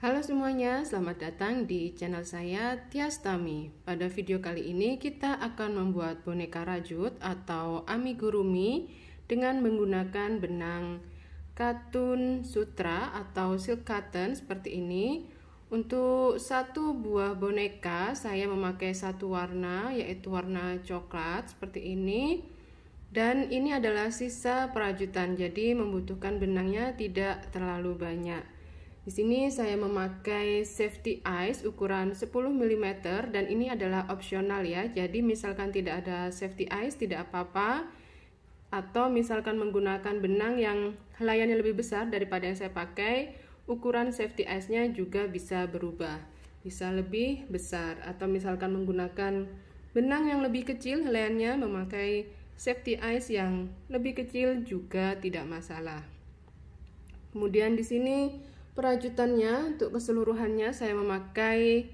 Halo semuanya, selamat datang di channel saya Tias Tami. Pada video kali ini kita akan membuat boneka rajut atau amigurumi dengan menggunakan benang katun sutra atau silk cotton seperti ini. Untuk satu buah boneka saya memakai satu warna, yaitu warna coklat seperti ini. Dan ini adalah sisa perajutan, jadi membutuhkan benangnya tidak terlalu banyak. Di sini saya memakai safety eyes ukuran 10 mm dan ini adalah opsional ya. Jadi misalkan tidak ada safety eyes tidak apa-apa, atau misalkan menggunakan benang yang helaiannya lebih besar daripada yang saya pakai, ukuran safety eyes-nya juga bisa berubah. Bisa lebih besar, atau misalkan menggunakan benang yang lebih kecil helaiannya, memakai safety eyes yang lebih kecil juga tidak masalah. Kemudian di sini perajutannya untuk keseluruhannya saya memakai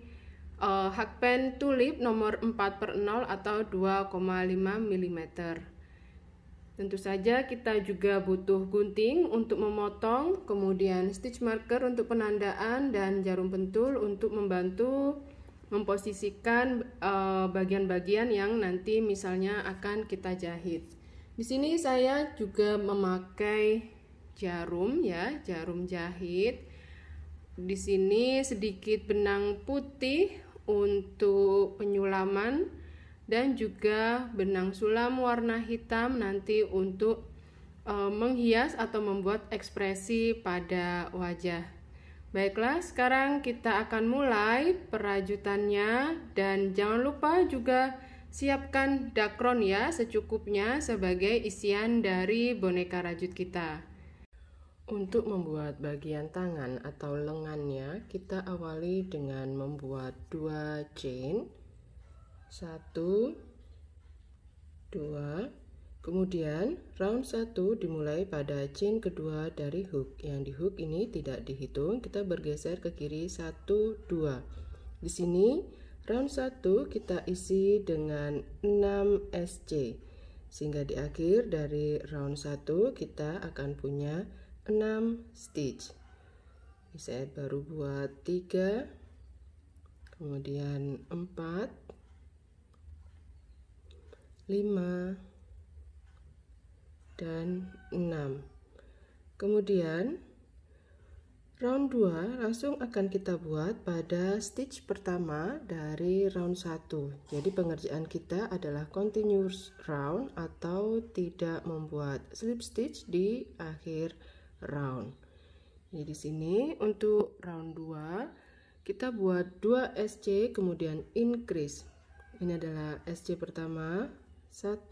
hakpen tulip nomor 4/0 atau 2,5 mm. Tentu saja kita juga butuh gunting untuk memotong, kemudian stitch marker untuk penandaan, dan jarum pentul untuk membantu memposisikan bagian-bagian yang nanti misalnya akan kita jahit. Di sini saya juga memakai jarum ya, jarum jahit. Di sini sedikit benang putih untuk penyulaman dan juga benang sulam warna hitam nanti untuk menghias atau membuat ekspresi pada wajah. Baiklah, sekarang kita akan mulai perajutannya, dan jangan lupa juga siapkan dakron ya secukupnya sebagai isian dari boneka rajut kita. Untuk membuat bagian tangan atau lengannya, kita awali dengan membuat 2 chain, 1, 2, kemudian round 1 dimulai pada chain kedua dari hook. Yang di hook ini tidak dihitung, kita bergeser ke kiri 1, 2. Di sini round 1 kita isi dengan 6 SC, sehingga di akhir dari round 1 kita akan punya 6 stitch. Saya baru buat 3, kemudian 4, 5, dan 6. Kemudian round 2 langsung akan kita buat pada stitch pertama dari round 1. Jadi pengerjaan kita adalah continuous round atau tidak membuat slip stitch di akhir round. Jadi di sini untuk round 2 kita buat 2 SC kemudian increase. Ini adalah SC pertama 1,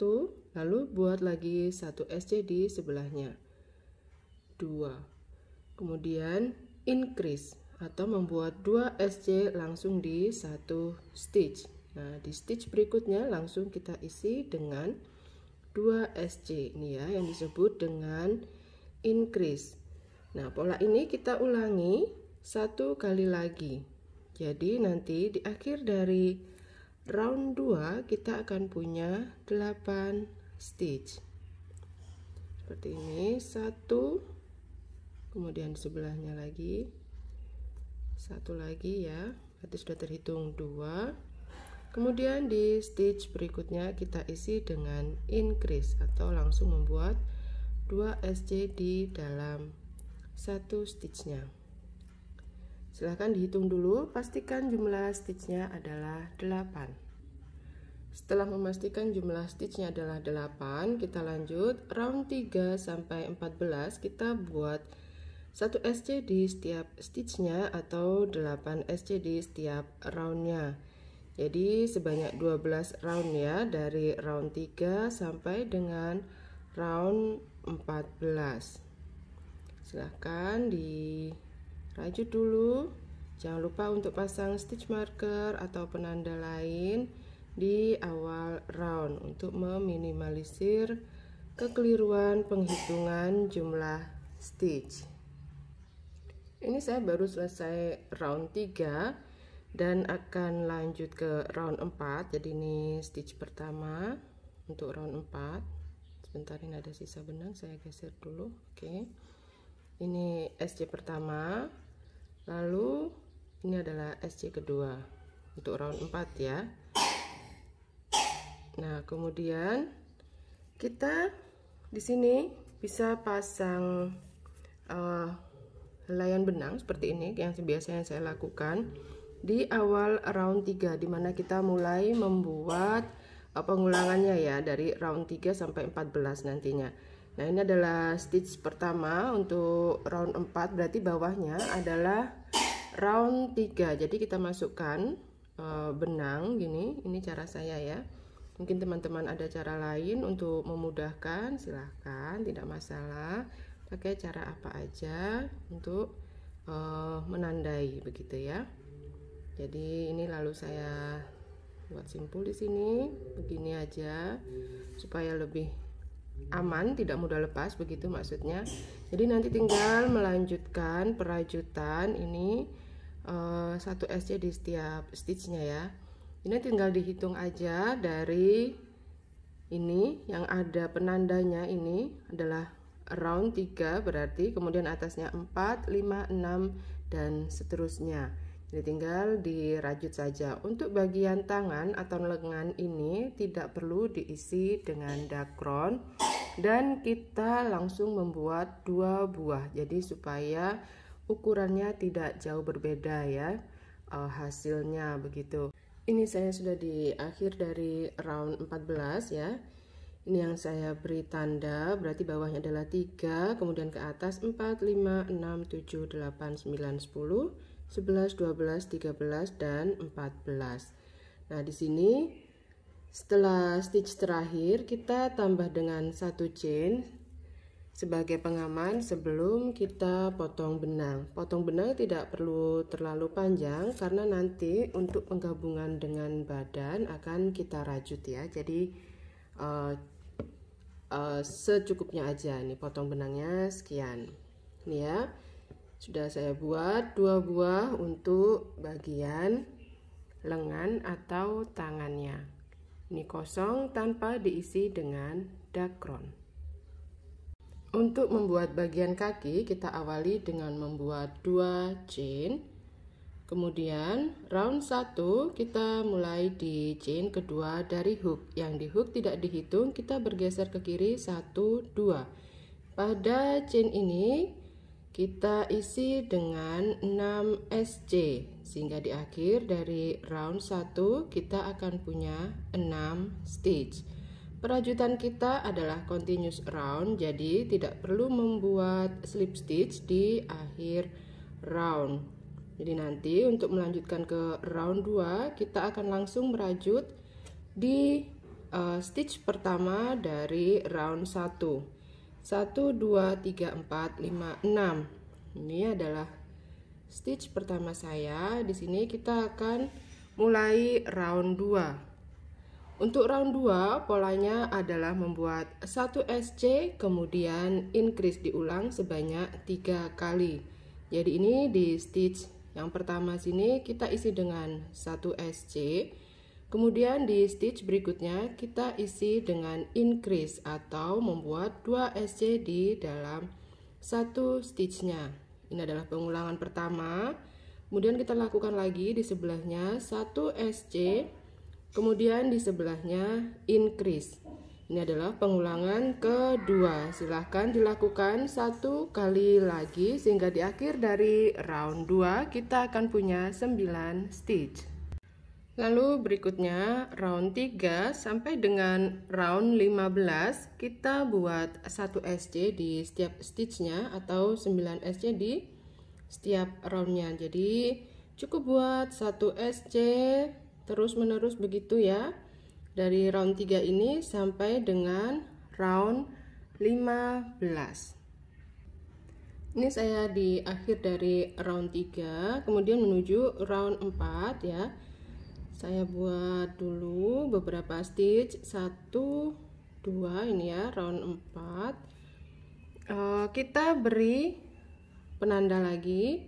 lalu buat lagi 1 SC di sebelahnya 2, kemudian increase atau membuat 2 SC langsung di 1 stitch. Nah, di stitch berikutnya langsung kita isi dengan 2 SC ini ya, yang disebut dengan increase. Nah, pola ini kita ulangi 1 kali lagi. Jadi nanti di akhir dari round 2 kita akan punya 8 stitch. Seperti ini, 1, kemudian di sebelahnya lagi 1 lagi ya. Berarti sudah terhitung 2. Kemudian di stitch berikutnya kita isi dengan increase atau langsung membuat 2 SC di dalam 1 stitchnya. Silahkan dihitung dulu, pastikan jumlah stitchnya adalah 8. Setelah memastikan jumlah stitchnya adalah 8, kita lanjut round 3 sampai 14 kita buat 1 SC di setiap stitchnya atau 8 SC di setiap roundnya. Jadi sebanyak 12 round ya, dari round 3 sampai dengan round 14. Silahkan dirajut dulu. Jangan lupa untuk pasang stitch marker atau penanda lain di awal round untuk meminimalisir kekeliruan penghitungan jumlah stitch. Ini saya baru selesai round 3 dan akan lanjut ke round 4. Jadi ini stitch pertama untuk round 4. Sebentar, ini ada sisa benang, saya geser dulu. Oke, ini SC pertama, Lalu ini adalah SC kedua untuk round 4 ya. Nah, kemudian kita di sini bisa pasang helaian benang seperti ini yang biasanya saya lakukan di awal round 3, dimana kita mulai membuat pengulangannya ya dari round 3 sampai 14 nantinya. Nah, ini adalah stitch pertama untuk round 4, berarti bawahnya adalah round 3. Jadi kita masukkan benang gini, ini cara saya ya. Mungkin teman-teman ada cara lain untuk memudahkan, silahkan, tidak masalah. Pakai cara apa aja untuk menandai begitu ya. Jadi ini lalu saya buat simpul di sini begini aja supaya lebih aman, tidak mudah lepas begitu maksudnya. Jadi nanti tinggal melanjutkan perajutan ini 1 SC di setiap stitchnya ya. Ini tinggal dihitung aja dari ini yang ada penandanya, ini adalah round 3 berarti, kemudian atasnya 4, 5, 6 dan seterusnya. Jadi tinggal dirajut saja. Untuk bagian tangan atau lengan ini tidak perlu diisi dengan dakron dan kita langsung membuat 2 buah. Jadi supaya ukurannya tidak jauh berbeda ya hasilnya begitu. Ini saya sudah di akhir dari round 14 ya. Ini yang saya beri tanda, berarti bawahnya adalah 3, kemudian ke atas 4, 5, 6, 7, 8, 9, 10, 11, 12, 13, dan 14. Nah, di sini setelah stitch terakhir kita tambah dengan 1 chain sebagai pengaman sebelum kita potong benang. Potong benang tidak perlu terlalu panjang karena nanti untuk penggabungan dengan badan akan kita rajut ya. Jadi secukupnya aja. Nih potong benangnya sekian. Nih ya, sudah saya buat 2 buah untuk bagian lengan atau tangannya. Ini kosong tanpa diisi dengan dakron. Untuk membuat bagian kaki kita awali dengan membuat 2 chain. Kemudian round 1 kita mulai di chain kedua dari hook. Yang di hook tidak dihitung, kita bergeser ke kiri 1, 2. Pada chain ini kita isi dengan 6 SC sehingga di akhir dari round 1 kita akan punya 6 stitch. Perajutan kita adalah continuous round, jadi tidak perlu membuat slip stitch di akhir round. Jadi nanti untuk melanjutkan ke round 2 kita akan langsung merajut di stitch pertama dari round 1. 1, 2, 3, 4, 5, 6. Ini adalah stitch pertama saya. Di sini kita akan mulai round 2. Untuk round 2 polanya adalah membuat 1 SC kemudian increase diulang sebanyak 3 kali. Jadi ini di stitch yang pertama sini kita isi dengan 1 SC, kemudian di stitch berikutnya kita isi dengan increase atau membuat 2 SC di dalam 1 stitchnya. Ini adalah pengulangan pertama. Kemudian kita lakukan lagi di sebelahnya 1 SC, kemudian di sebelahnya increase. Ini adalah pengulangan kedua. Silahkan dilakukan 1 kali lagi sehingga di akhir dari round 2 kita akan punya 9 stitch. Lalu berikutnya round 3 sampai dengan round 15 kita buat 1 SC di setiap stitchnya atau 9 SC di setiap roundnya. Jadi cukup buat 1 SC terus menerus begitu ya. Dari round 3 ini sampai dengan round 15. Ini saya di akhir dari round 3, kemudian menuju round 4 ya. Saya buat dulu beberapa stitch, 1, 2 ini ya, round 4. Kita beri penanda lagi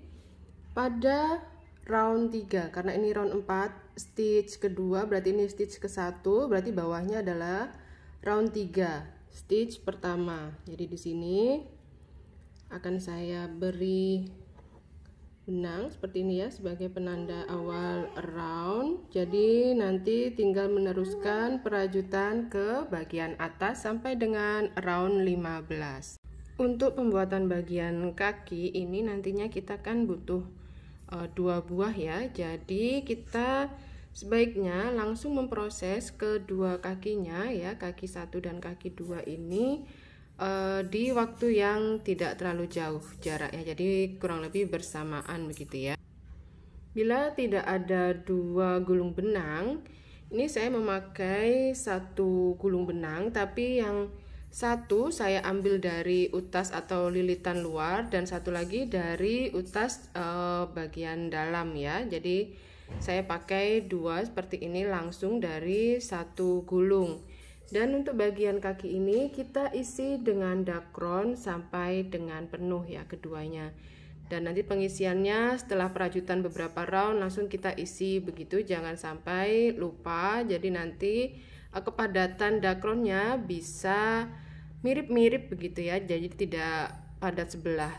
pada round 3 karena ini round 4 stitch kedua, berarti ini stitch ke-1, berarti bawahnya adalah round 3 stitch pertama. Jadi di sini akan saya beri benang seperti ini ya, sebagai penanda awal round. Jadi nanti tinggal meneruskan perajutan ke bagian atas sampai dengan round 15. Untuk pembuatan bagian kaki ini nantinya kita kan butuh 2 buah ya. Jadi kita sebaiknya langsung memproses kedua kakinya ya, kaki 1 dan kaki 2 ini di waktu yang tidak terlalu jauh jaraknya, jadi kurang lebih bersamaan begitu ya. Bila tidak ada 2 gulung benang, ini saya memakai 1 gulung benang, tapi yang satu saya ambil dari utas atau lilitan luar dan satu lagi dari utas bagian dalam ya. Jadi saya pakai 2 seperti ini langsung dari 1 gulung. Dan untuk bagian kaki ini kita isi dengan dakron sampai dengan penuh ya keduanya. Dan nanti pengisiannya setelah perajutan beberapa round langsung kita isi begitu, jangan sampai lupa. Jadi nanti kepadatan dakronnya bisa mirip-mirip begitu ya, jadi tidak padat sebelah.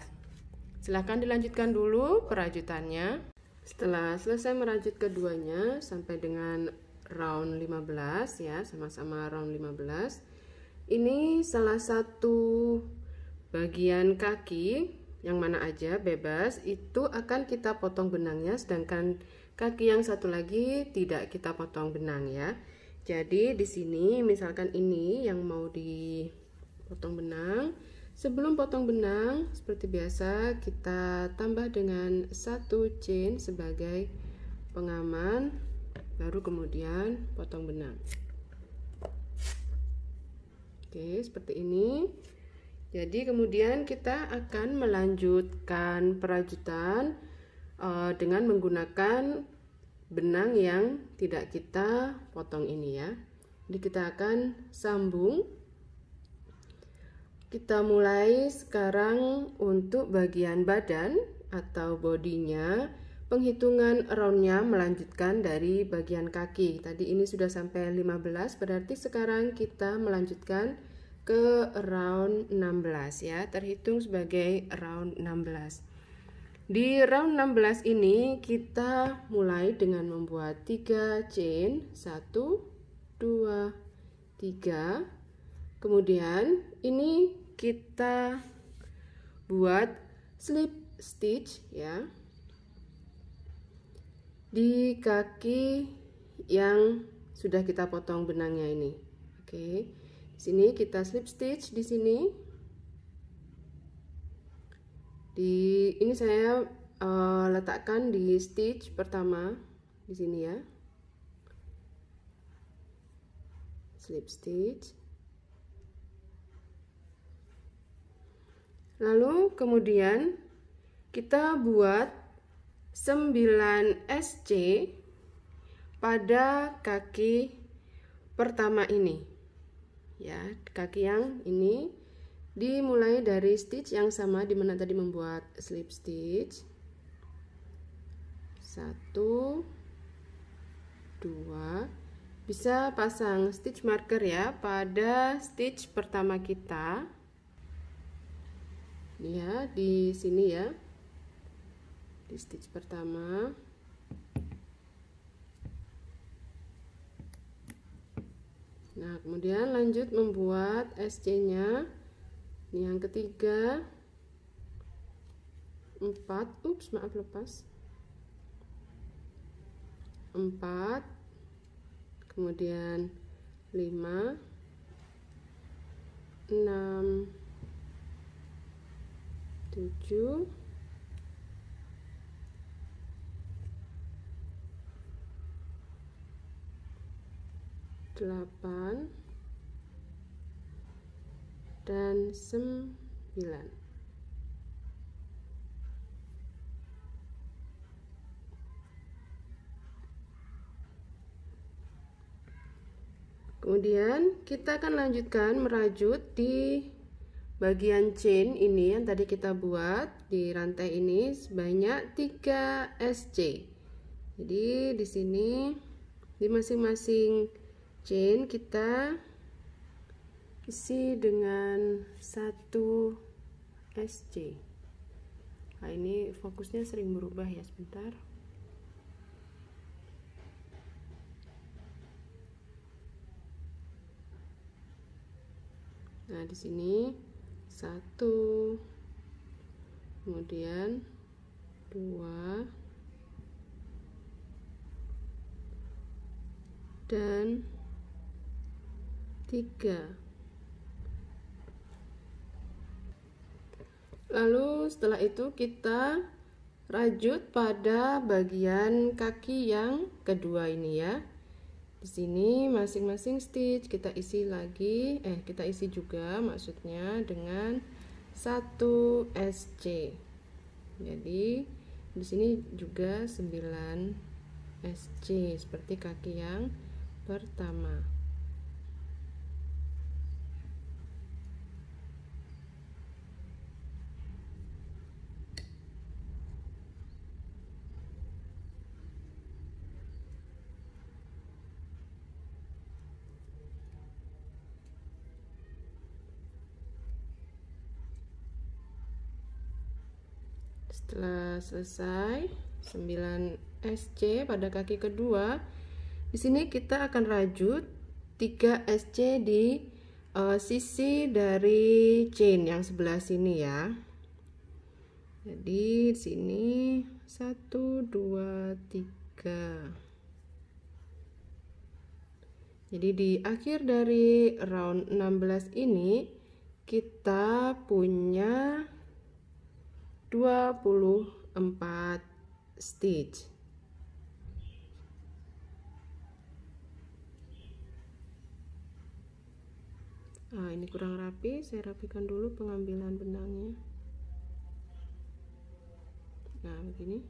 Silahkan dilanjutkan dulu perajutannya. Setelah selesai merajut keduanya sampai dengan round 15 ya, sama-sama round 15. Ini salah satu bagian kaki yang mana aja bebas itu akan kita potong benangnya, sedangkan kaki yang satu lagi tidak kita potong benang ya. Jadi di sini misalkan ini yang mau dipotong benang, sebelum potong benang seperti biasa kita tambah dengan 1 chain sebagai pengaman, baru kemudian potong benang. Oke, seperti ini. Jadi kemudian kita akan melanjutkan perajutan dengan menggunakan benang yang tidak kita potong ini ya. Jadi kita akan sambung. Kita mulai sekarang untuk bagian badan atau bodinya. Penghitungan roundnya melanjutkan dari bagian kaki. Tadi ini sudah sampai 15, berarti sekarang kita melanjutkan ke round 16 ya, terhitung sebagai round 16. Di round 16 ini kita mulai dengan membuat 3 chain, 1 2 3. Kemudian ini kita buat slip stitch ya di kaki yang sudah kita potong benangnya ini. Oke. Sini kita slip stitch di sini. Ini saya letakkan di stitch pertama di sini ya. Slip stitch. Lalu kemudian kita buat 9 SC pada kaki pertama ini ya, kaki yang ini dimulai dari stitch yang sama dimana tadi membuat slip stitch 1 2, bisa pasang stitch marker ya pada stitch pertama kita ya, di sini ya, di stitch pertama. Nah kemudian lanjut membuat SC nya ini yang ketiga, 4, maaf lepas, 4, kemudian 5 6 7 8 dan 9. Kemudian kita akan lanjutkan merajut di bagian chain ini yang tadi kita buat di rantai ini sebanyak 3 SC. Jadi di sini di masing-masing chain kita isi dengan 1 SC Nah, ini fokusnya sering berubah ya, sebentar. Nah, di sini 1, kemudian 2, dan 3. Lalu setelah itu kita rajut pada bagian kaki yang kedua ini ya. Di sini masing-masing stitch kita isi lagi, kita isi juga maksudnya dengan 1 SC. Jadi di sini juga 9 SC seperti kaki yang pertama. Setelah selesai 9 SC pada kaki kedua, di sini kita akan rajut 3 SC di sisi dari chain yang sebelah sini ya. Jadi di sini 1, 2, 3. Jadi di akhir dari round 16 ini kita punya 24 stitch. Ini kurang rapi, saya rapikan dulu pengambilan benangnya. Nah, begini.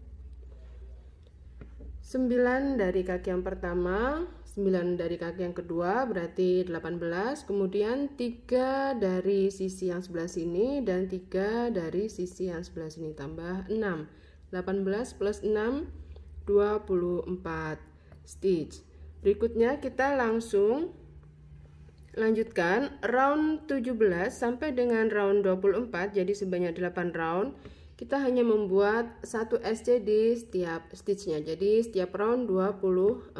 9 dari kaki yang pertama, 9 dari kaki yang kedua, berarti 18. Kemudian 3 dari sisi yang sebelah sini dan 3 dari sisi yang sebelah sini, tambah 6. 18 plus 6, 24 stitch. Berikutnya kita langsung lanjutkan round 17 sampai dengan round 24, jadi sebanyak 8 round. Kita hanya membuat 1 SC di setiap stitchnya, jadi setiap round 24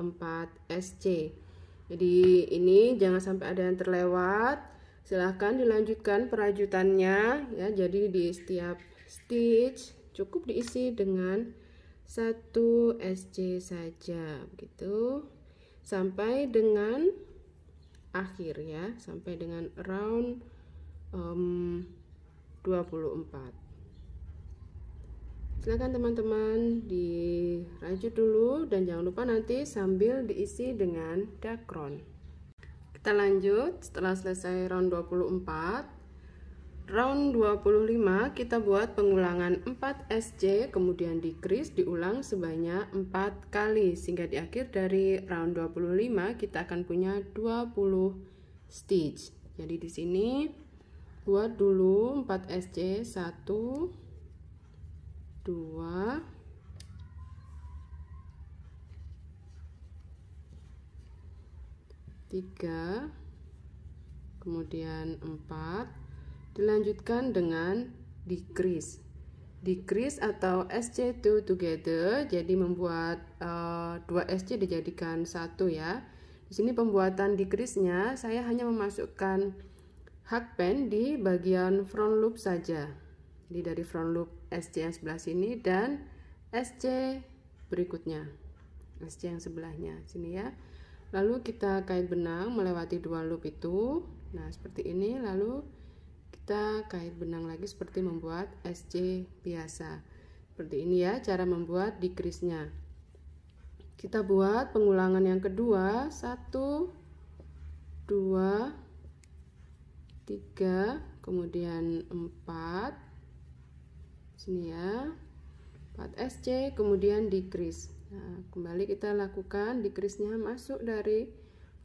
SC. Jadi ini jangan sampai ada yang terlewat. Silahkan dilanjutkan perajutannya ya. Jadi di setiap stitch cukup diisi dengan 1 SC saja, begitu sampai dengan akhir ya, sampai dengan round 24. Silakan teman-teman dirajut dulu dan jangan lupa nanti sambil diisi dengan dakron. Kita lanjut setelah selesai round 24. Round 25 kita buat pengulangan 4 SC, kemudian decrease diulang sebanyak 4 kali sehingga di akhir dari round 25 kita akan punya 20 stitch. Jadi di sini buat dulu 4 SC, 1, 2, 3, kemudian 4, dilanjutkan dengan decrease. Decrease atau SC2 together, jadi membuat 2 SC dijadikan 1 ya. Di sini pembuatan decrease-nya saya hanya memasukkan hakpen di bagian front loop saja. Jadi dari front loop SC yang sebelah sini dan SC berikutnya, SC yang sebelahnya sini ya. Lalu kita kait benang melewati 2 loop itu. Nah, seperti ini. Lalu kita kait benang lagi seperti membuat SC biasa. Seperti ini ya cara membuat decrease-nya. Kita buat pengulangan yang kedua, 1, 2, 3, kemudian 4. Sini ya, 4 SC, kemudian decrease. Nah, kembali kita lakukan decrease-nya, masuk dari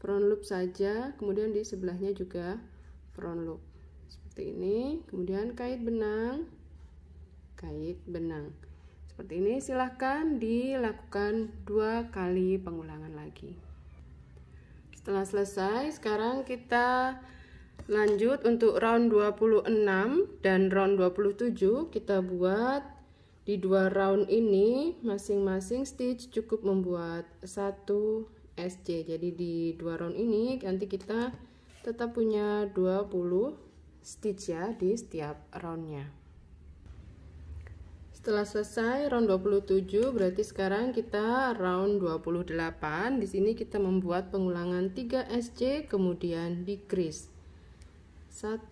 front loop saja, kemudian di sebelahnya juga front loop. Seperti ini, kemudian kait benang. Seperti ini, silahkan dilakukan 2 kali pengulangan lagi. Setelah selesai, sekarang kita lanjut untuk round 26 dan round 27. Kita buat Di 2 round ini masing-masing stitch cukup membuat 1 SC. Jadi di 2 round ini nanti kita tetap punya 20 stitch ya di setiap roundnya. Setelah selesai round 27, berarti sekarang kita round 28. Di sini kita membuat pengulangan 3 SC kemudian decrease. 1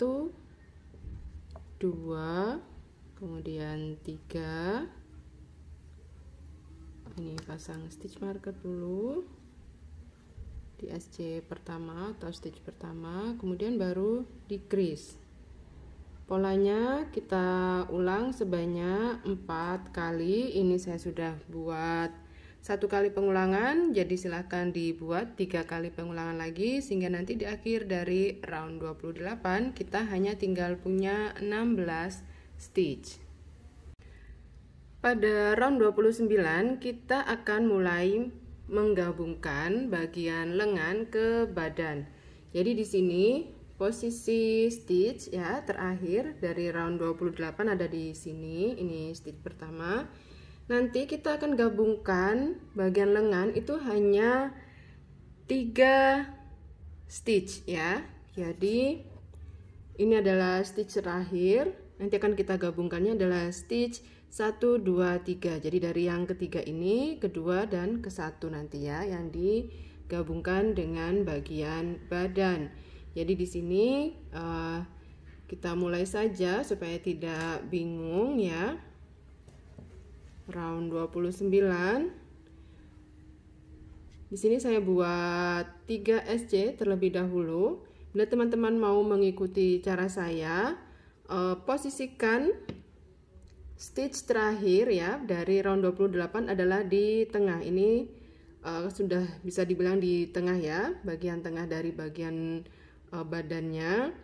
2 kemudian 3. Ini pasang stitch marker dulu di SC pertama atau stitch pertama, kemudian baru decrease. Polanya kita ulang sebanyak 4 kali. Ini saya sudah buat 1 kali pengulangan, jadi silahkan dibuat 3 kali pengulangan lagi, sehingga nanti di akhir dari round 28 kita hanya tinggal punya 16 stitch. Pada round 29 kita akan mulai menggabungkan bagian lengan ke badan. Jadi di sini posisi stitch ya terakhir dari round 28 ada di sini. Ini stitch pertama. Nanti kita akan gabungkan bagian lengan itu hanya 3 stitch ya. Jadi ini adalah stitch terakhir. Nanti akan kita gabungkannya adalah stitch 1 2 3. Jadi dari yang ketiga ini, kedua dan ke satu nanti ya yang digabungkan dengan bagian badan. Jadi di sini kita mulai saja supaya tidak bingung ya. Round 29. Di sini saya buat 3 SC terlebih dahulu. Bila teman-teman mau mengikuti cara saya, posisikan stitch terakhir ya dari round 28 adalah di tengah. Ini sudah bisa dibilang di tengah ya, bagian tengah dari bagian badannya.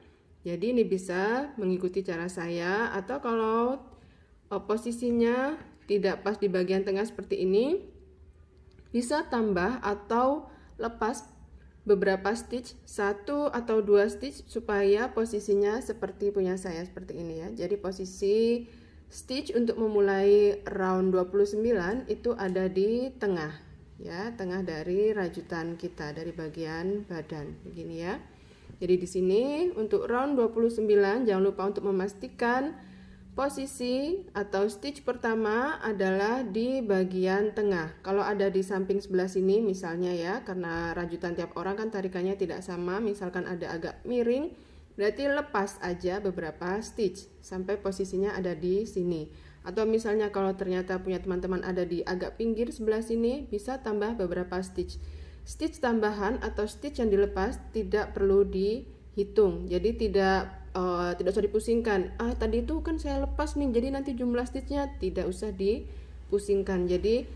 Jadi ini bisa mengikuti cara saya, atau kalau posisinya tidak pas di bagian tengah seperti ini, bisa tambah atau lepas beberapa stitch, 1 atau 2 stitch supaya posisinya seperti punya saya seperti ini ya. Jadi posisi stitch untuk memulai round 29 itu ada di tengah ya, tengah dari rajutan kita dari bagian badan begini ya. Jadi di sini untuk round 29 jangan lupa untuk memastikan posisi atau stitch pertama adalah di bagian tengah. Kalau ada di samping sebelah sini misalnya ya, karena rajutan tiap orang kan tarikannya tidak sama, misalkan ada agak miring, berarti lepas aja beberapa stitch sampai posisinya ada di sini. Atau misalnya kalau ternyata punya teman-teman ada di agak pinggir sebelah sini, bisa tambah beberapa stitch. Stitch tambahan atau stitch yang dilepas tidak perlu dihitung, jadi tidak usah dipusingkan. Tadi itu kan saya lepas nih, jadi nanti jumlah stitchnya tidak usah dipusingkan. Jadi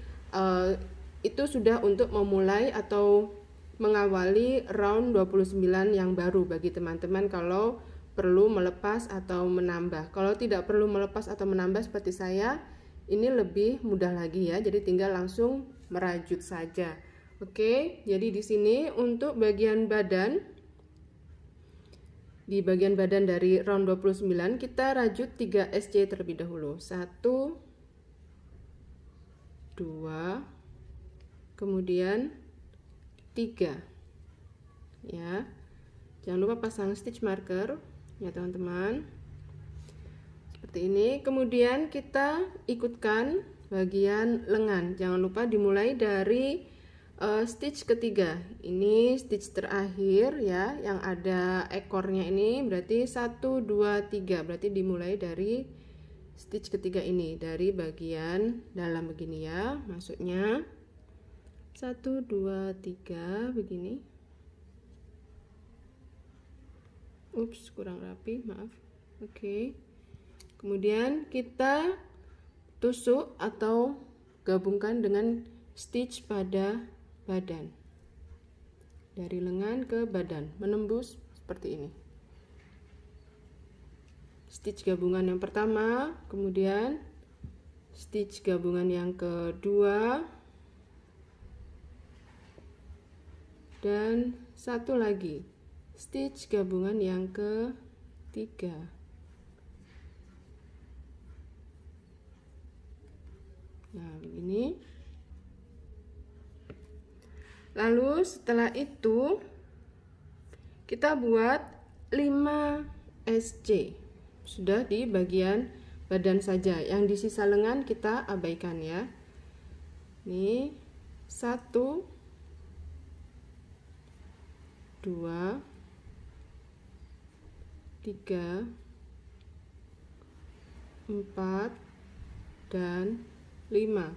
itu sudah untuk memulai atau mengawali round 29 yang baru bagi teman-teman kalau perlu melepas atau menambah. Kalau tidak perlu melepas atau menambah seperti saya, ini lebih mudah lagi ya. Jadi tinggal langsung merajut saja. Oke, jadi di sini untuk bagian badan, di bagian badan dari round 29 kita rajut 3 SC terlebih dahulu. 1 2 kemudian 3 ya. Jangan lupa pasang stitch marker ya teman-teman. Seperti ini. Kemudian kita ikutkan bagian lengan. Jangan lupa dimulai dari stitch ketiga. Ini stitch terakhir ya, yang ada ekornya ini berarti 1 2 3. Berarti dimulai dari stitch ketiga ini, dari bagian dalam begini ya. Masuknya 1 2 3 begini. Ups, kurang rapi, maaf. Oke. Kemudian kita tusuk atau gabungkan dengan stitch pada badan, dari lengan ke badan, menembus seperti ini. Stitch gabungan yang pertama, kemudian stitch gabungan yang kedua, dan satu lagi stitch gabungan yang ketiga. Nah, begini. Lalu setelah itu kita buat 5 SC. Sudah di bagian badan saja. Yang di sisa lengan kita abaikan ya. Ini 1, 2, 3, 4, dan 5.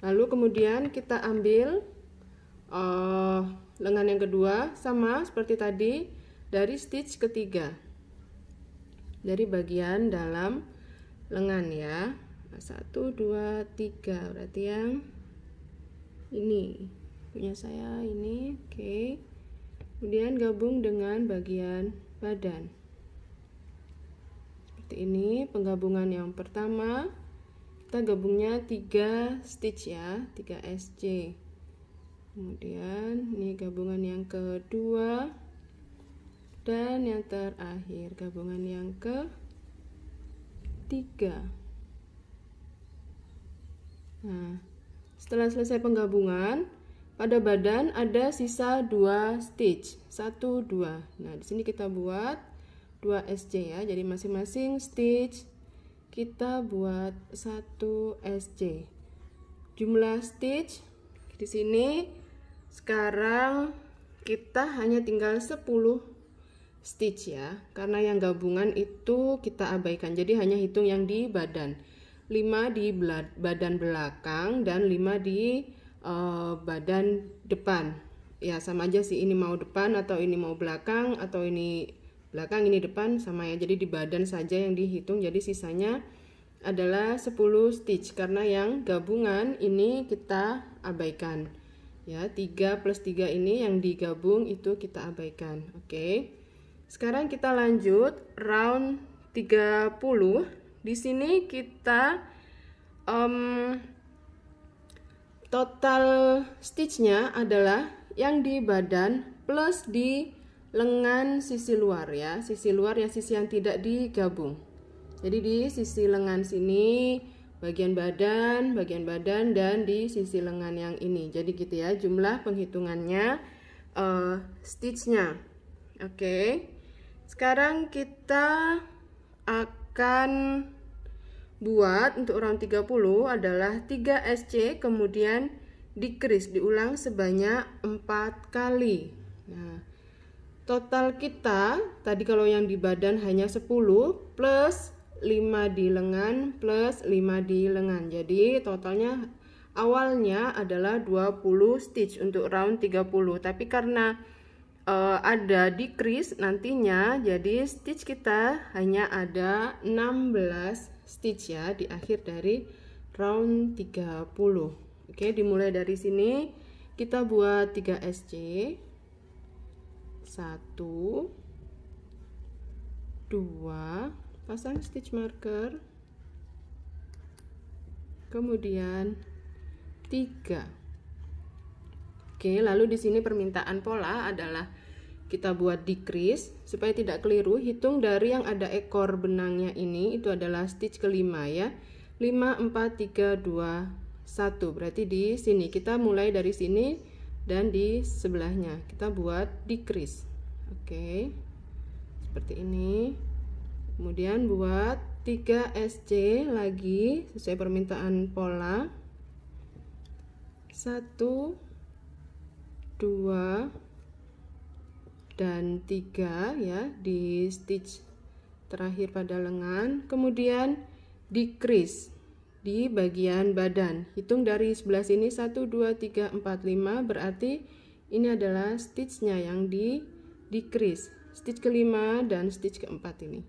Lalu kemudian kita ambil lengan yang kedua, sama seperti tadi, dari stitch ketiga, dari bagian dalam lengan ya. 1, 2, 3, berarti yang ini punya saya ini. Oke. Kemudian gabung dengan bagian badan seperti ini. Penggabungan yang pertama, kita gabungnya 3 stitch ya, 3 SC. Kemudian ini gabungan yang kedua, dan yang terakhir gabungan yang ketiga. Nah, setelah selesai penggabungan, pada badan ada sisa 2 stitch, 1, 2. Nah, di sini kita buat 2 SC ya. Jadi masing-masing stitch kita buat 1 SC. Jumlah stitch di sini sekarang kita hanya tinggal 10 stitch ya, karena yang gabungan itu kita abaikan. Jadi hanya hitung yang di badan. 5 di badan belakang dan 5 di badan depan. Ya sama aja sih, ini mau depan atau ini mau belakang, atau ini belakang ini depan, sama ya. Jadi di badan saja yang dihitung. Jadi sisanya adalah 10 stitch karena yang gabungan ini kita abaikan. Ya, 3 plus 3 ini yang digabung itu kita abaikan. Oke. Sekarang kita lanjut round 30. Di sini kita total stitchnya adalah yang di badan plus di lengan sisi luar ya. Sisi luar ya, sisi yang tidak digabung. Jadi di sisi lengan sini bagian badan, dan di sisi lengan yang ini. Jadi gitu ya jumlah penghitungannya stitchnya. Oke. Sekarang kita akan buat untuk round 30 adalah 3 SC, kemudian decrease, diulang sebanyak 4 kali. Nah, total kita tadi kalau yang di badan hanya 10 plus 5 di lengan plus 5 di lengan. Jadi totalnya awalnya adalah 20 stitch untuk round 30. Tapi karena ada decrease nantinya, jadi stitch kita hanya ada 16 stitch ya di akhir dari round 30. Oke, dimulai dari sini kita buat 3 SC. 1, 2, pasang stitch marker, kemudian 3. Oke, lalu di sini permintaan pola adalah kita buat decrease supaya tidak keliru. Hitung dari yang ada ekor benangnya ini, itu adalah stitch kelima ya. 5, 4, 3, 2, 1. Berarti di sini kita mulai dari sini dan di sebelahnya kita buat decrease. Oke, seperti ini. Kemudian buat 3 SC lagi sesuai permintaan pola. 1, 2, dan 3 ya di stitch terakhir pada lengan. Kemudian decrease di bagian badan. Hitung dari sebelah sini 1, 2, 3, 4, 5. Berarti ini adalah stitchnya yang di decrease. Stitch kelima dan stitch keempat ini.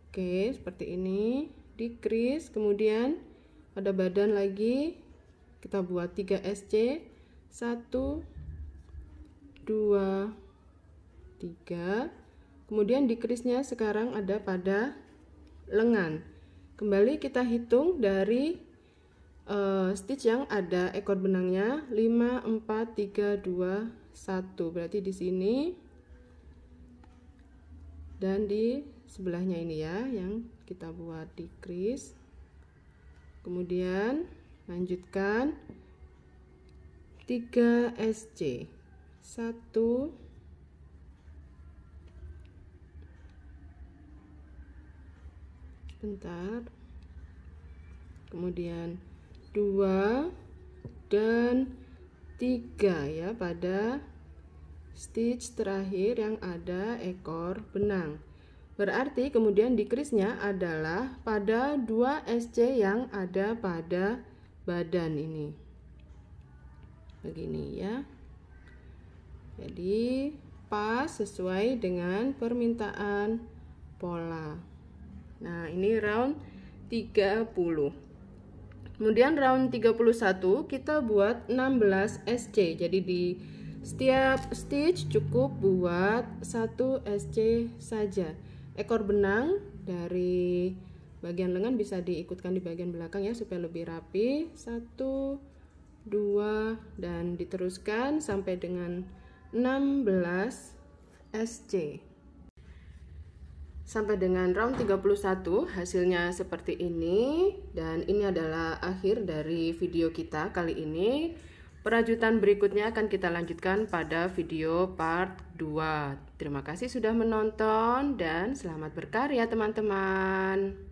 Oke, seperti ini. Decrease, kemudian pada badan lagi kita buat 3 SC. 1, 2, 3. Kemudian decrease-nya sekarang ada pada lengan. Kembali kita hitung dari stitch yang ada ekor benangnya. 5, 4, 3, 2, 1. Berarti di sini dan di sebelahnya ini ya yang kita buat decrease. Kemudian Lanjutkan 3 SC 1 sebentar, kemudian 2 dan 3 ya pada stitch terakhir yang ada ekor benang. Berarti kemudian decrease-nya adalah pada 2 SC yang ada pada badan ini. Begini ya. Jadi pas sesuai dengan permintaan pola. Nah, ini round 30. Kemudian round 31 kita buat 16 SC. Jadi di setiap stitch cukup buat 1 SC saja. Ekor benang dari bagian lengan bisa diikutkan di bagian belakang ya supaya lebih rapi. 1, 2 dan diteruskan sampai dengan 16 SC. Sampai dengan round 31 hasilnya seperti ini, dan ini adalah akhir dari video kita kali ini. Perajutan berikutnya akan kita lanjutkan pada video part 2. Terima kasih sudah menonton dan selamat berkarya teman-teman.